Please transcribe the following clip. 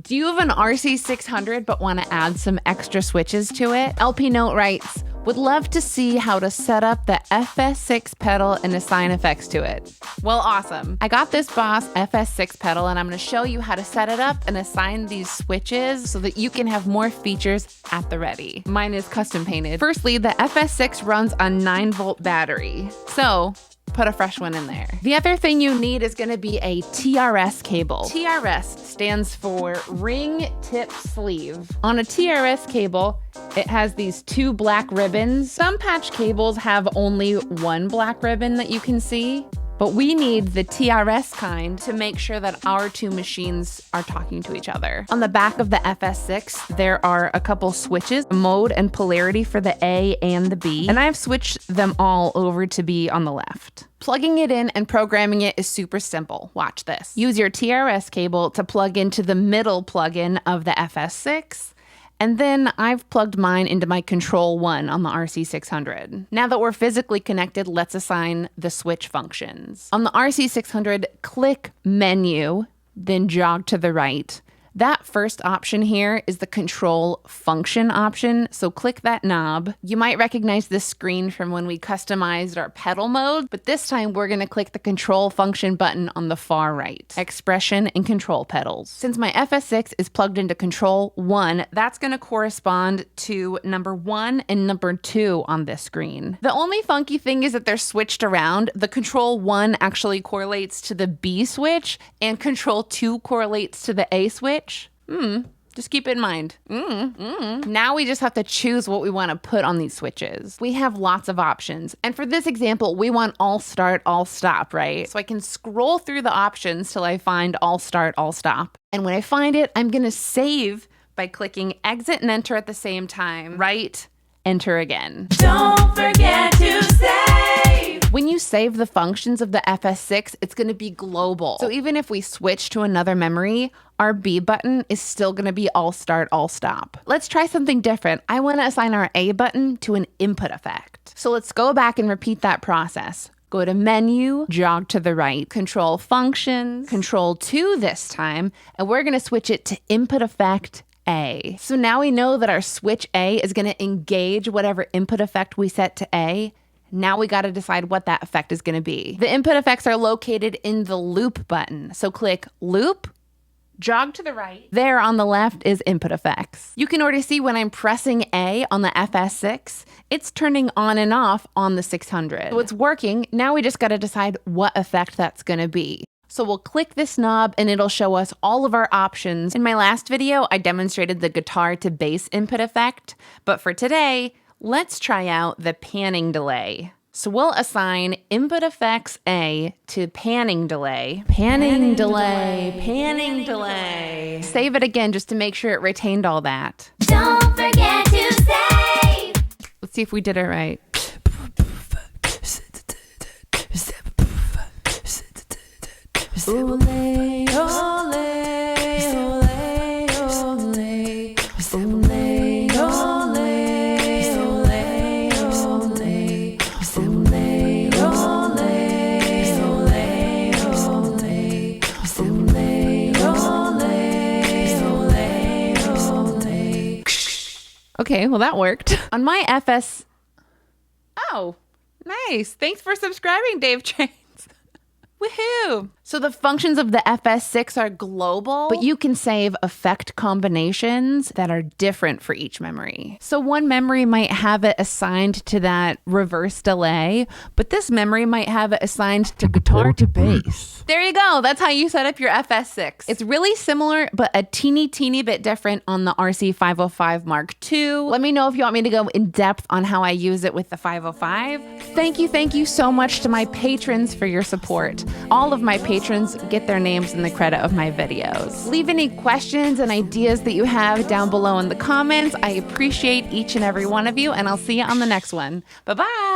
Do you have an RC-600 but want to add some extra switches to it? LP Note writes, would love to see how to set up the FS-6 pedal and assign effects to it. Well, awesome. I got this Boss FS-6 pedal and I'm going to show you how to set it up and assign these switches so that you can have more features at the ready. Mine is custom painted. Firstly, the FS-6 runs on 9-volt battery. So put a fresh one in there. The other thing you need is going to be a TRS cable. TRS stands for ring tip sleeve. On a TRS cable, it has these 2 black ribbons. Some patch cables have only 1 black ribbon that you can see, but we need the TRS kind to make sure that our 2 machines are talking to each other. On the back of the FS-6, there are a couple switches, mode and polarity for the A and the B, and I've switched them all over to be on the left. Plugging it in and programming it is super simple. Watch this. Use your TRS cable to plug into the middle plug-in of the FS-6, and then I've plugged mine into my Control 1 on the RC-600. Now that we're physically connected, let's assign the switch functions. On the RC-600, click Menu, then jog to the right. That first option here is the control function option, so click that knob. You might recognize this screen from when we customized our pedal mode, but this time we're gonna click the control function button on the far right. Expression and control pedals. Since my FS-6 is plugged into Control 1, that's gonna correspond to number 1 and number 2 on this screen. The only funky thing is that they're switched around. The Control 1 actually correlates to the B switch, and Control 2 correlates to the A switch. Just keep it in mind. Now we just have to choose what we want to put on these switches. We have lots of options. And for this example, we want all start, all stop, right? So I can scroll through the options till I find all start, all stop. And when I find it, I'm going to save by clicking exit and enter at the same time. Right, enter again. Don't forget to save. When you save the functions of the FS-6, it's going to be global. So even if we switch to another memory, our B button is still going to be all start, all stop. Let's try something different. I want to assign our A button to an input effect. So let's go back and repeat that process. Go to Menu, jog to the right, Control Functions, Control 2 this time, and we're going to switch it to Input Effect A. So now we know that our switch A is going to engage whatever input effect we set to A. Now we got to decide what that effect is going to be. The input effects are located in the Loop button. So click Loop, jog to the right. There on the left is input effects. You can already see when I'm pressing A on the FS-6, it's turning on and off on the 600. So it's working. Now we just got to decide what effect that's going to be. So we'll click this knob and it'll show us all of our options. In my last video, I demonstrated the guitar to bass input effect, but for today, let's try out the panning delay. So we'll assign input effects A to panning delay. Panning delay, panning delay. Save it again just to make sure it retained all that. Don't forget to save. Let's see if we did it right. Ole, ole, ole, ole, ole, okay, well that worked. On my FS... Oh, nice. Thanks for subscribing, Dave Trains. Woohoo! So the functions of the FS-6 are global, but you can save effect combinations that are different for each memory. So one memory might have it assigned to that reverse delay, but this memory might have it assigned to guitar to bass. There you go. That's how you set up your FS-6. It's really similar, but a teeny bit different on the RC-505 Mark II. Let me know if you want me to go in depth on how I use it with the 505. Thank you so much to my patrons for your support. All of my patrons get their names in the credit of my videos. Leave any questions and ideas that you have down below in the comments. I appreciate each and every one of you, and I'll see you on the next one. Bye-bye.